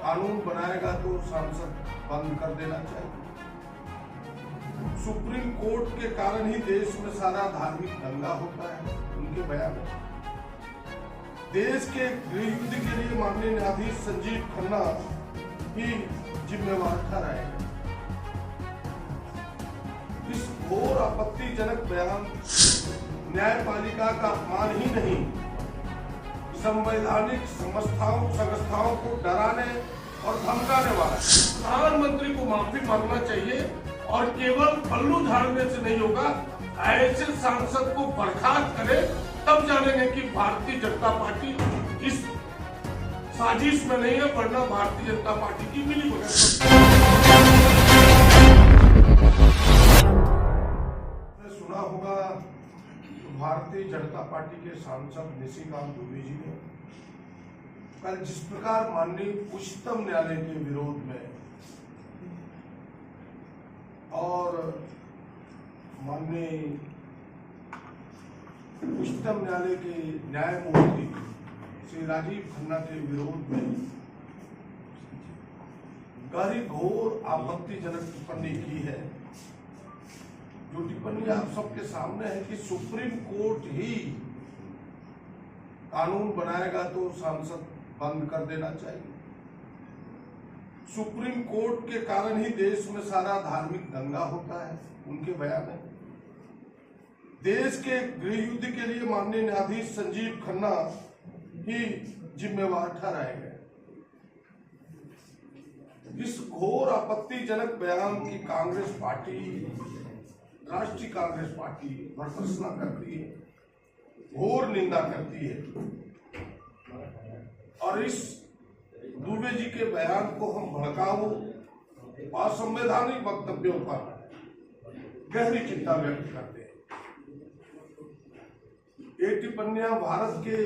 कानून बनाएगा तो सांसद बंद कर देना चाहिए। सुप्रीम कोर्ट के कारण ही देश में सारा धार्मिक दंगा होता है। उनके बयान में देश के गृह युद्ध के लिए माननीय न्यायाधीश संजीव खन्ना ही जिम्मेवार ठहराए। इस घोर आपत्तिजनक बयान न्यायपालिका का अपमान ही नहीं, संवैधानिक संस्थाओं को डराने और धमकाने वाला है। प्रधानमंत्री को माफी मांगना चाहिए और केवल पल्लू झाड़ने से नहीं होगा। ऐसे सांसद को बर्खास्त करे, तब जानेंगे कि भारतीय जनता पार्टी इस साजिश में नहीं है, वरना भारतीय जनता पार्टी की मिली भगत। सुना होगा भारतीय जनता पार्टी के सांसद निशिकांत दुबे जी ने कल जिस प्रकार माननीय उच्चतम न्यायालय के विरोध में और माननीय उच्चतम न्यायालय के न्यायमूर्ति श्री राजीव खन्ना के विरोध में गहरी घोर आपत्तिजनक टिप्पणी की है। जो टिप्पणी आप सबके सामने है कि सुप्रीम कोर्ट ही कानून बनाएगा तो सांसद बंद कर देना चाहिए। सुप्रीम कोर्ट के कारण ही देश में सारा धार्मिक दंगा होता है। उनके बयान में देश के गृह युद्ध के लिए माननीय न्यायाधीश संजीव खन्ना ही जिम्मेवार ठहराए गए। इस घोर आपत्तिजनक बयान की कांग्रेस पार्टी, राष्ट्रीय कांग्रेस पार्टी भर्त्सना करती है, घोर निंदा करती है और इस दुबे जी के बयान को हम भड़काऊ असंवैधानिक वक्तव्यों पर गहरी चिंता व्यक्त करते हैं। ये टिप्पणियां भारत के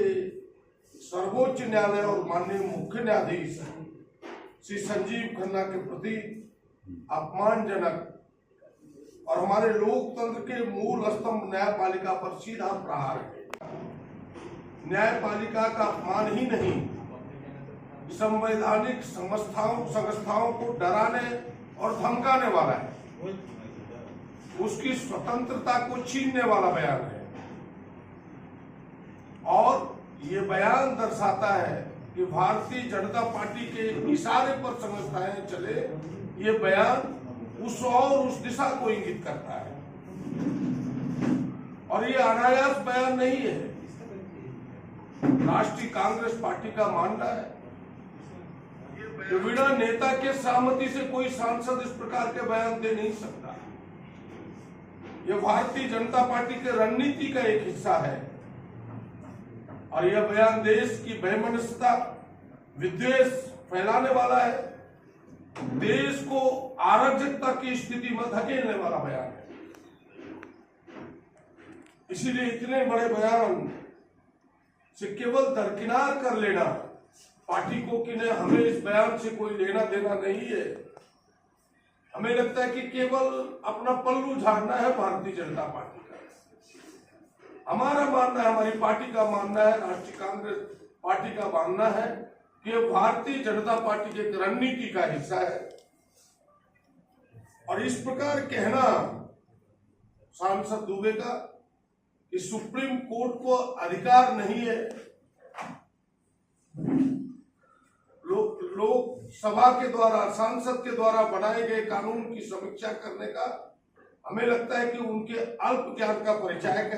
सर्वोच्च न्यायालय और माननीय मुख्य न्यायाधीश श्री संजीव खन्ना के प्रति अपमानजनक और हमारे लोकतंत्र के मूल स्तंभ न्यायपालिका पर सीधा प्रहार है। न्यायपालिका का अपमान ही नहीं, संवैधानिक संस्थाओं को डराने और धमकाने वाला है। उसकी स्वतंत्रता को छीनने वाला बयान है और ये बयान दर्शाता है कि भारतीय जनता पार्टी के इशारे पर संस्थाएं चले। ये बयान उस दिशा को इंगित करता है और ये अनायास बयान नहीं है। राष्ट्रीय कांग्रेस पार्टी का मानना है कि बिना नेता के सहमति से कोई सांसद इस प्रकार के बयान दे नहीं सकता। यह भारतीय जनता पार्टी के रणनीति का एक हिस्सा है और यह बयान देश की वैमनस्यता, विद्वेष फैलाने वाला है, देश को अराजकता की स्थिति में धकेलने वाला बयान है। इसीलिए इतने बड़े बयान से केवल दरकिनार कर लेना पार्टी को कि नहीं, हमें इस बयान से कोई लेना देना नहीं है। हमें लगता है कि केवल अपना पल्लू झाड़ना है भारतीय जनता पार्टी का। हमारा मानना है, हमारी पार्टी का मानना है, राष्ट्रीय कांग्रेस पार्टी का मानना है कि भारतीय जनता पार्टी की एक रणनीति का हिस्सा है और इस प्रकार कहना सांसद दुबे का कि सुप्रीम कोर्ट को अधिकार नहीं है लोकसभा के द्वारा, सांसद के द्वारा बनाए गए कानून की समीक्षा करने का, हमें लगता है कि उनके अल्प ज्ञान का परिचायक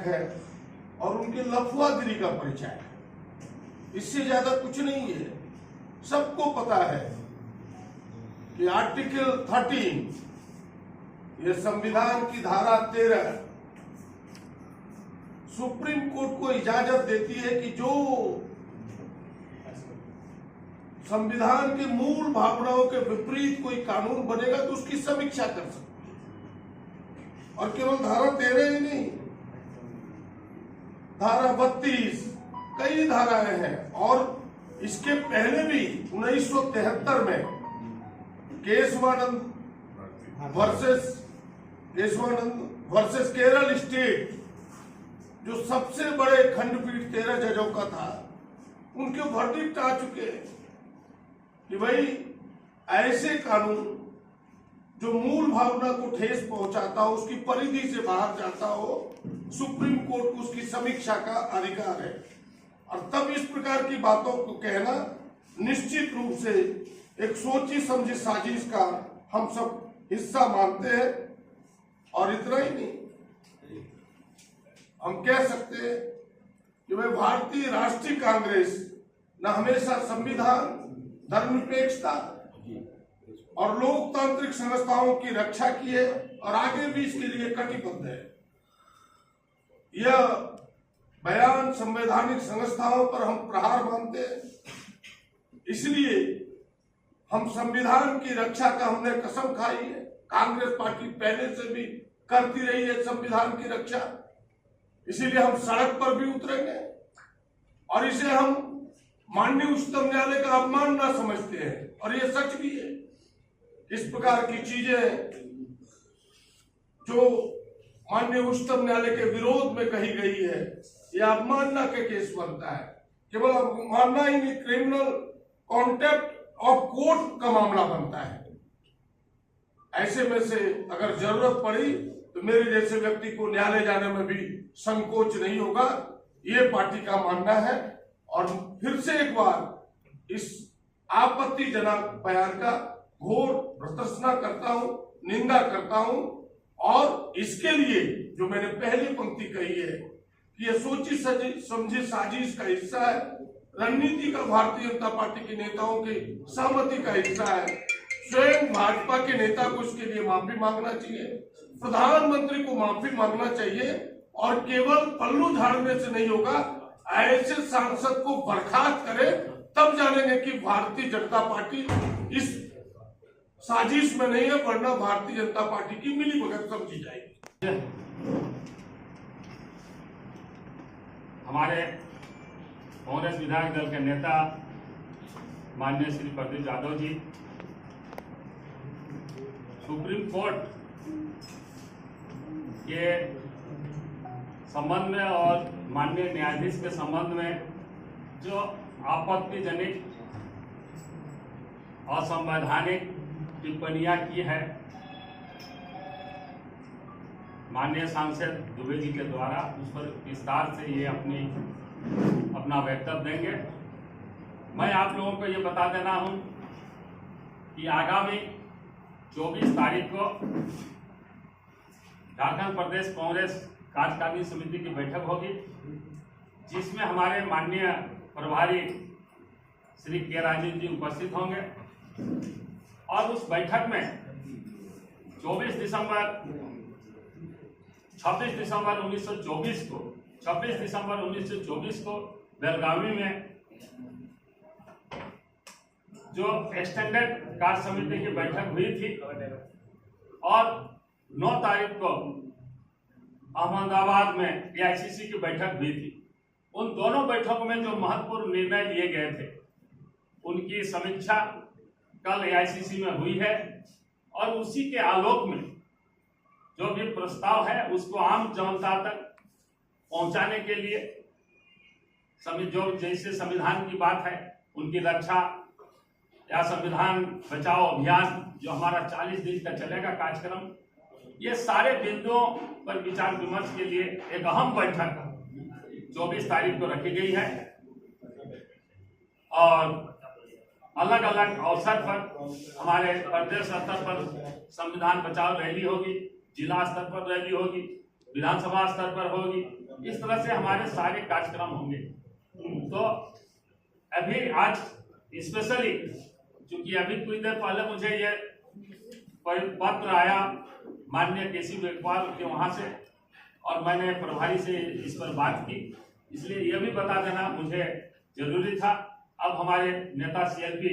है और उनके लफुआगिरी का परिचायक है। इससे ज्यादा कुछ नहीं है। सबको पता है कि आर्टिकल 13, यह संविधान की धारा 13 सुप्रीम कोर्ट को इजाजत देती है कि जो संविधान के मूल भावनाओं के विपरीत कोई कानून बनेगा तो उसकी समीक्षा कर सकती है। और केवल धारा 13 ही नहीं, धारा 32, कई धाराएं हैं और इसके पहले भी 1973 में केशवानंद वर्सेस केरल स्टेट, जो सबसे बड़े खंडपीठ 13 जजों का था, उनके वर्डिक्ट आ चुके हैं कि भाई ऐसे कानून जो मूल भावना को ठेस पहुंचाता हो, उसकी परिधि से बाहर जाता हो, सुप्रीम कोर्ट को उसकी समीक्षा का अधिकार है। और तब इस प्रकार की बातों को कहना निश्चित रूप से एक सोची समझी साजिश का हम सब हिस्सा मानते हैं। और इतना ही नहीं, हम कह सकते हैं कि भाई भारतीय राष्ट्रीय कांग्रेस न हमेशा संविधान, धर्मनिरपेक्षता और लोकतांत्रिक संस्थाओं की रक्षा की है और आगे भी इसके लिए कटिबद्ध है। यह बयान संवैधानिक संस्थाओं पर हम प्रहार मानते हैं, इसलिए हम संविधान की रक्षा का हमने कसम खाई है। कांग्रेस पार्टी पहले से भी करती रही है संविधान की रक्षा, इसीलिए हम सड़क पर भी उतरेंगे और इसे हम माननीय उच्चतम न्यायालय का अपमान न समझते हैं, और ये सच भी है। इस प्रकार की चीजें जो माननीय उच्चतम न्यायालय के विरोध में कही गई है, यह अवमानना के केस बनता है। केवल अवमानना ही नहीं, क्रिमिनल कॉन्टेम्प्ट ऑफ कोर्ट का मामला बनता है। ऐसे में से अगर जरूरत पड़ी तो मेरे जैसे व्यक्ति को न्यायालय जाने में भी संकोच नहीं होगा, ये पार्टी का मानना है। और फिर से एक बार इस आपत्तिजनक बयान का घोर भर्त्सना करता हूं, निंदा करता हूं, और इसके लिए जो मैंने पहली पंक्ति कही है कि यह सोची समझी साजिश का हिस्सा है, रणनीति का भारतीय जनता पार्टी के नेताओं की सहमति का हिस्सा है। स्वयं भाजपा के नेता को इसके लिए माफी मांगना चाहिए, प्रधानमंत्री को माफी मांगना चाहिए, और केवल पल्लू झाड़ने से नहीं होगा, ऐसे सांसद को बर्खास्त करे, तब जानेंगे कि भारतीय जनता पार्टी इस साजिश में नहीं है, वरना भारतीय जनता पार्टी की मिली भगत समझी जाएगी। हमारे कांग्रेस विधायक दल के नेता माननीय श्री प्रदीप यादव जी सुप्रीम कोर्ट के संबंध में और माननीय न्यायाधीश के संबंध में जो आपत्तिजनक असंवैधानिक टिप्पणियां की है माननीय सांसद दुबे जी के द्वारा, उस पर विस्तार से ये अपना वक्तव्य देंगे। मैं आप लोगों को ये बता देना हूं कि आगामी 24 तारीख को झारखंड प्रदेश कांग्रेस कार्यकारिणी समिति की बैठक होगी, जिसमें हमारे माननीय प्रभारी श्री के राजीव जी उपस्थित होंगे। और उस बैठक में 26 दिसंबर 1924 को बेलगावी में जो एक्सटेंडेड कार्य समिति की बैठक हुई थी, और 9 तारीख को अहमदाबाद में एआईसीसी की बैठक हुई थी। उन दोनों बैठकों में जो महत्वपूर्ण निर्णय लिए गए थे, उनकी समीक्षा कल एआईसीसी में हुई है, और उसी के आलोक में जो भी प्रस्ताव है उसको आम जनता तक पहुंचाने के लिए जो जैसे संविधान की बात है, उनकी रक्षा या संविधान बचाओ अभियान जो हमारा 40 दिन का चलेगा कार्यक्रम, ये सारे बिंदुओं पर विचार विमर्श के लिए एक अहम बैठक 24 तारीख को रखी गई है। और अलग अलग अवसर पर हमारे प्रदेश स्तर पर संविधान बचाओ रैली होगी, जिला स्तर पर रैली होगी, विधानसभा स्तर पर होगी, इस तरह से हमारे सारे कार्यक्रम होंगे। तो अभी आज स्पेशली क्योंकि अभी कुछ देर पहले मुझे ये पत्र आया माननीय केसी वेकवाल के वहां से, और मैंने प्रभारी से इस पर बात की, इसलिए यह भी बता देना मुझे जरूरी था। अब हमारे नेता सीएलपी